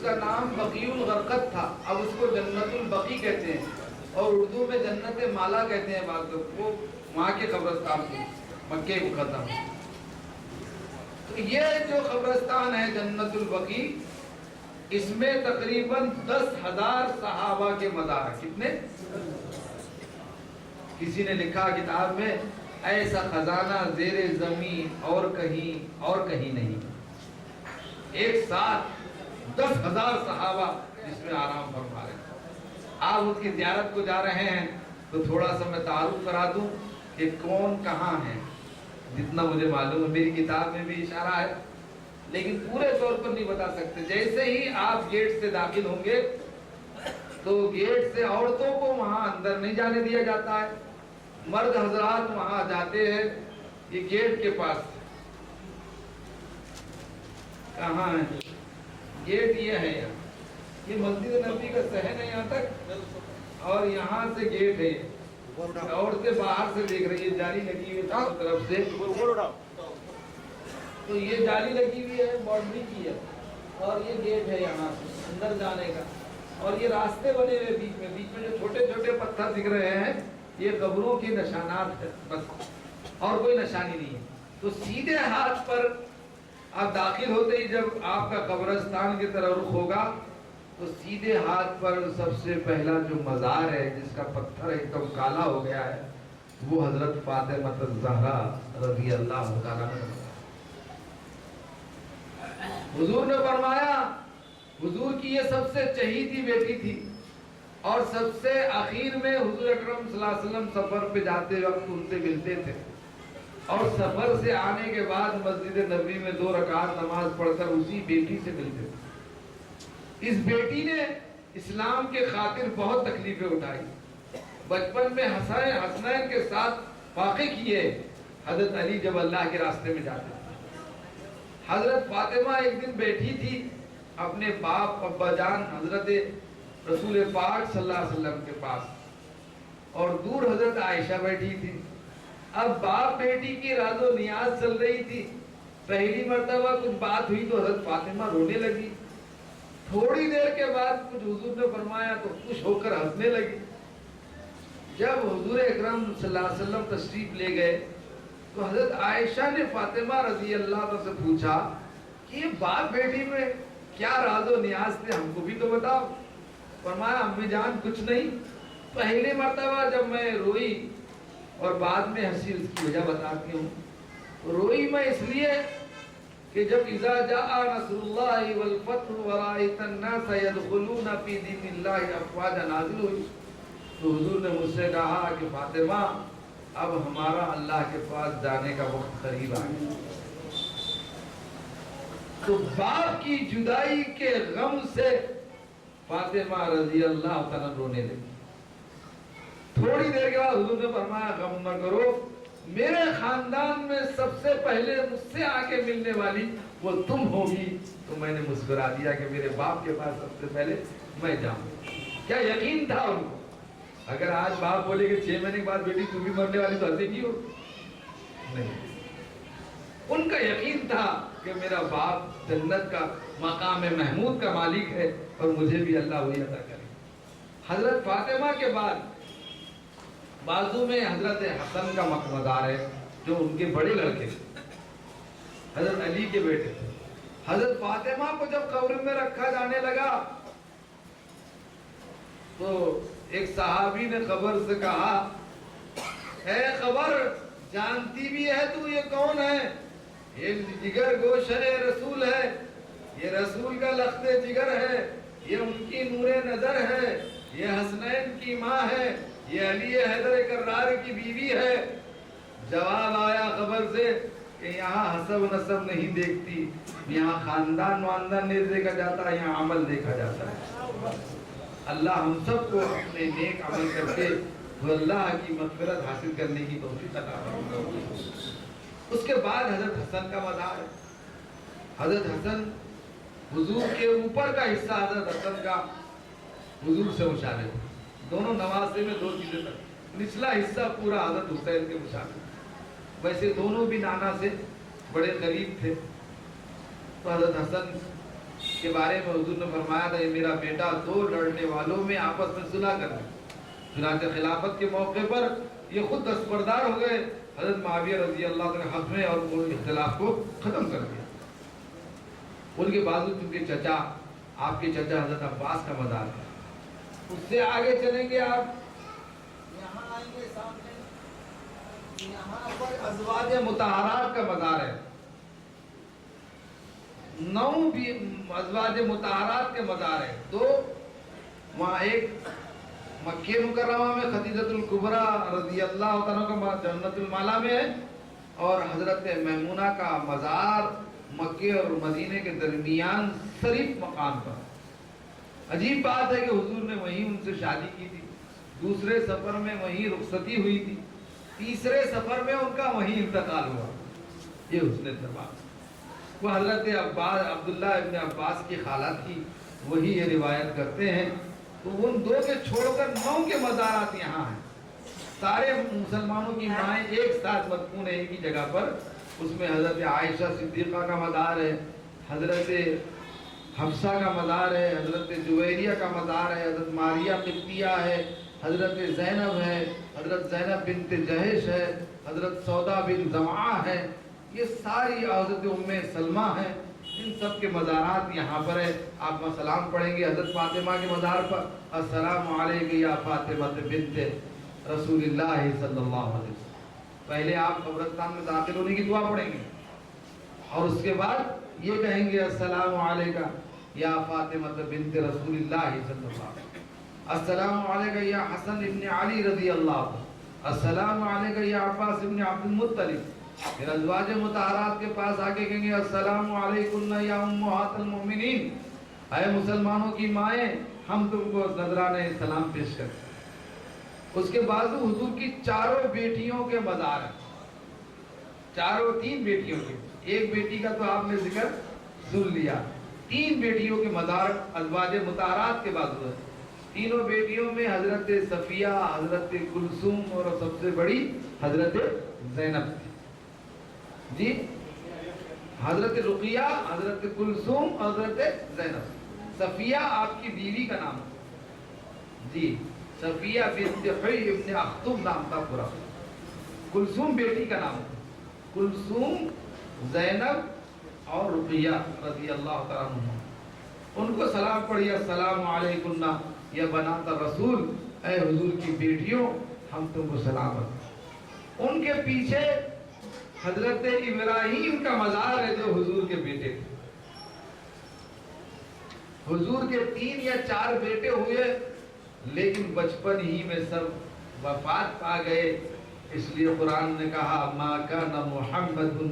کا نام بقیع الغرقد تھا، اب اس کو جنت البقیع کہتے ہیں، اور اردو میں جنت مالا کہتے ہیں بعض لوگ، وہ وہاں کے قبرستان تھے مکے مقدم۔ تو یہ جو قبرستان ہے جنت البقیع، اس میں تقریباً 10,000 صحابہ کے مزار ہیں۔ کتنے؟ کسی نے لکھا کتاب میں ایسا خزانہ زیر زمین اور کہیں نہیں، ایک ساتھ 10,000 صحابہ جس میں آرام فرما رہے ہیں۔ آپ اس کی زیارت کو جا رہے ہیں تو تھوڑا سا میں تعارف کرا دوں کہ کون کہاں ہے، جتنا مجھے معلوم ہے، میری کتاب میں بھی اشارہ ہے لیکن پورے طور پر نہیں بتا سکتے۔ جیسے ہی آپ گیٹ سے داخل ہوں گے تو گیٹ سے عورتوں کو وہاں اندر نہیں جانے دیا جاتا ہے، مرد حضرات وہاں جاتے ہیں۔ یہ گیٹ کے پاس کہاں ہے گیٹ؟ یہ ہے یہاں، یہ مسجد نبی کا صحن ہے یہاں تک، اور یہاں سے گیٹ ہے۔ عورتیں باہر سے دیکھ رہی ہے، جالی لگی ہوئی چاروں طرف سے، تو یہ جالی لگی ہوئی ہے، باؤنڈری کی ہے، اور یہ گیٹ ہے یہاں اندر جانے کا، اور یہ راستے بنے ہوئے بیچ میں جو چھوٹے چھوٹے پتھر دکھ رہے ہیں یہ قبروں کے نشانات ہے بس، اور کوئی نشانی نہیں ہے۔ تو سیدھے ہاتھ پر آپ داخل ہوتے ہی جب آپ کا قبرستان کی طرف رخ ہوگا تو سیدھے ہاتھ پر سب سے پہلا جو مزار ہے جس کا پتھر ایک دم کالا ہو گیا ہے وہ حضرت فاطمہ الزہرا رضی اللہ تعالیٰ عنہا۔ حضور نے فرمایا، حضور کی یہ سب سے چہیتی بیٹی تھی، اور سب سے آخر میں حضور اکرم صلی اللہ علیہ وسلم سفر پہ جاتے وقت ان سے ملتے تھے، اور سفر سے آنے کے بعد مسجد نبوی میں 2 رکعت نماز پڑھ کر اسی بیٹی سے ملتے تھے۔ اس بیٹی نے اسلام کے خاطر بہت تکلیفیں اٹھائی، بچپن میں حسنین کے ساتھ واقع کیے۔ حضرت علی جب اللہ کے راستے میں جاتے تھے، حضرت فاطمہ ایک دن بیٹھی تھی اپنے باپ ابا جان حضرت رسول پاک صلی اللہ علیہ وسلم کے پاس، اور دور حضرت عائشہ بیٹھی تھی۔ اب باپ بیٹی کی راز و نیاز چل رہی تھی، پہلی مرتبہ کچھ بات ہوئی تو حضرت فاطمہ رونے لگی، تھوڑی دیر کے بعد کچھ حضور نے فرمایا تو خوش ہو کر ہنسنے لگی۔ جب حضور اکرم صلی اللہ علیہ وسلم تشریف لے گئے تو حضرت عائشہ نے فاطمہ رضی اللہ عنہا سے پوچھا کہ یہ باپ بیٹی میں کیا راز و نیاز تھے، ہم کو بھی تو بتاؤ۔ فرمایا امی جان کچھ نہیں، پہلی مرتبہ جب میں روئی اور بعد میں ہنسی، اس کی وجہ بتاتی ہوں۔ روئی میں اس لیے کہ جب اذا جاء نصر اللہ والفتح ورأیت الناس يدخلون فی دین اللہ افواجا نازل ہوئی، تو حضور نے مجھ سے کہا کہ فاطمہ اب ہمارا اللہ کے پاس جانے کا وقت قریب آ گیا۔ تو باپ کی جدائی کے غم سے فاطمہ رضی اللہ تعالیٰ رونے لگی۔ تھوڑی دیر کے بعد حضور نے فرمایا غم نہ کرو، میرے خاندان میں سب سے پہلے مجھ سے آ کے ملنے والی وہ تم ہوگی۔ تو میں نے مسکرا دیا کہ میرے باپ کے پاس سب سے پہلے میں جاؤں۔ کیا یقین تھا ان کو؟ اگر آج باپ بولے کہ 6 مہینے کے بعد بیٹی تم بھی مرنے والی تو ہنسے گی ہو؟ نہیں، ان کا یقین تھا کہ میرا باپ جنت کا مقام محمود کا مالک ہے اور مجھے بھی اللہ وہی عطا کرے۔ حضرت فاطمہ کے بعد بازو میں حضرت حسن کا مزار ہے جو ان کے بڑے لڑکے تھے، حضرت علی کے بیٹے تھے۔ حضرت فاطمہ کو جب قبر میں رکھا جانے لگا تو ایک صحابی نے قبر سے کہا، اے قبر جانتی بھی ہے تو یہ کون ہے؟ یہ جگر گوشہ رسول ہے، یہ رسول کا لخت جگر ہے، یہ ان کی نور نظر ہے، یہ حسنین کی ماں ہے، یہ علی حیدر کرار کی بیوی ہے۔ جواب آیا قبر سے کہ یہاں حسب و نسب نہیں دیکھتی، یہاں خاندان واندان نہیں دیکھا جاتا، یہاں عمل دیکھا جاتا ہے۔ اللہ ہم سب کو اپنے نیک عمل کر کے اللہ کی مغفرت حاصل کرنے کی توفیق عطا فرمائے۔ اس کے بعد حضرت حسن کا مزار ہے۔ حضرت حسن حضور کے اوپر کا حصہ حضرت حسن کا حضور سے مشابہ، دونوں نواسے میں 2 چیزیں تک، نچلا حصہ پورا حضرت حسین کے مشابہ۔ ویسے دونوں بھی نانا سے بڑے قریب تھے، تو حضرت حسن کے بارے میں حضور نے فرمایا تھا یہ میرا بیٹا دو لڑنے والوں میں آپس میں صلح کر لے. چنانچہ خلافت کے موقع پر یہ خود دستبردار ہو گئے حضرت معاویہ رضی اللہ عنہ کے حق میں اور وہ اختلاف کو ختم کر دیا. ان کے باوجود ان کے چچا آپ کے چچا حضرت عباس کا مزار ہے. اس سے آگے چلیں گے آپ یہاں آئیں گے سامنے یہاں پر ازواج مطہرات کا مزار ہے. 9 بھی ازواج مطہرات کے مزار ہے. 2 وہاں ایک مکہ مکرمہ میں خدیجۃ الکبریٰ رضی اللہ عنہ کا جنت المالا میں ہے اور حضرت میمونہ کا مزار مکہ اور مدینے کے درمیان شریف مقام پر. عجیب بات ہے کہ حضور نے وہیں ان سے شادی کی تھی. دوسرے سفر میں وہیں رخصتی ہوئی تھی. تیسرے سفر میں ان کا وہیں انتقال ہوا. یہ حسن اتفاق. وہ حضرت عباس عبداللہ ابن عباس کی خالہ تھی. وہی یہ روایت کرتے ہیں. تو ان 2 کے چھوڑ کر 9 کے مزارات یہاں ہیں. سارے مسلمانوں کی مائیں ایک ساتھ مدفون ہیں ایک ہی جگہ پر. اس میں حضرت عائشہ صدیقہ کا مزار ہے, حضرت حفصہ کا مزار ہے, حضرت جویریہ کا مزار ہے, حضرت ماریہ قبطیہ ہے, حضرت زینب ہے, حضرت زینب بنت جہش ہے, حضرت سودا بن زمعہ ہے. یہ ساری حضرت ام سلمہ ہیں. ان سب کے مزارات یہاں پر ہے. آپ سلام پڑھیں گے حضرت فاطمہ کے مزار پر, السلام علیکم یا فاطمہ بنت رسول اللہ صلی اللہ علیہ وسلم. پہلے آپ قبرستان میں داخل ہونے کی دعا پڑھیں گے اور اس کے بعد یہ کہیں گے السلام علیکم یا فاطمہ بنت رسول اللہ صلی اللہ علیہ وسلم, السلام علیکم یا حسن ابن علی رضی اللہ عنہ, السلام علیکم یا عباس ابن عبد المطلب. پھر ازواج مطہرات کے پاس آگے کہیں گے السلام علیکم یا امہات المؤمنین, اے مسلمانوں کی مائیں ہم تم کو نذرانے سلام پیش کرتے ہیں. اس کے بعد حضور کی 4 بیٹیوں کے مزار ہیں. 3 بیٹیوں کے, ایک بیٹی کا تو آپ نے ذکر سن لیا. 3 بیٹیوں کے مزار ازواج مطہرات کے بعد ہے. تینوں بیٹیوں میں حضرت صفیہ, حضرت کلثوم اور سب سے بڑی حضرت زینب تھی. جی حضرت رقیہ, حضرت کلثوم, حضرت زینب. صفیہ آپ کی بیوی کا نام ہے. جی صفیہ بنت حی ابن اخطب نام تھا پورا. کلثوم بیٹی کا نام تھا. کلثوم, زینب اور رقیہ رضی اللہ تعالیٰ عنہ. ان کو سلام پڑھیے السلام علیکم یا بنات الرسول, اے حضور کی بیٹیوں ہم تم کو سلامت. ان کے پیچھے حضرت ابراہیم کا مزار ہے جو حضور کے بیٹے تھے. حضور کے 3 یا 4 بیٹے ہوئے لیکن بچپن ہی میں سب وفات پا گئے. اس لیے قرآن نے کہا ما کان محمد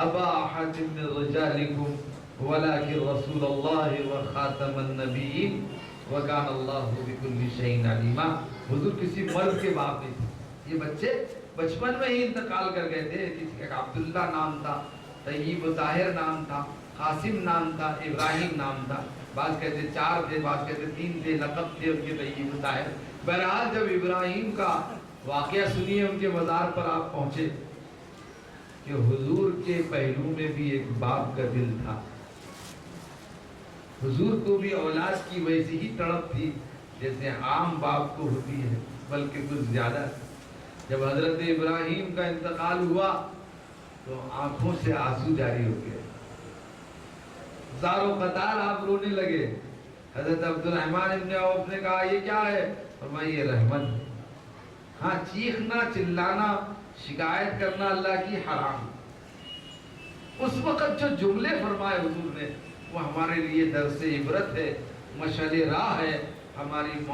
ابا احد من رجالکم ولکن رسول اللہ وخاتم النبیین وکان اللہ بکل شیء علیما. حضور کسی مرد کے باپ نہیں تھے. یہ بچے بچپن میں ہی انتقال کر گئے تھے. کسی کا عبداللہ نام تھا, طیب طاہر نام تھا, قاسم نام تھا, ابراہیم نام تھا. بعض کہتے 4 تھے, بعض کہتے 3 تھے, لقب تھے ان کے طیب طاہر. بہرحال جب ابراہیم کا واقعہ سنیے ان کے مزار پر آپ پہنچے کہ حضور کے پہلو میں بھی ایک باپ کا دل تھا. حضور کو بھی اولاد کی ویسی ہی تڑپ تھی جیسے عام باپ کو ہوتی ہے, بلکہ کچھ زیادہ. جب حضرت ابراہیم کا انتقال ہوا تو آنکھوں سے آنسو جاری ہو گئے. زار و قطار آپ رونے لگے. حضرت عبد الرحمن ابن عوف نے کہا یہ کیا ہے؟ فرمایا یہ رحمت. ہاں چیخنا, چلانا, شکایت کرنا اللہ کی حرام. اس وقت جو جملے فرمائے حضور نے وہ ہمارے لیے درس عبرت ہے, مشعل راہ ہے. ہماری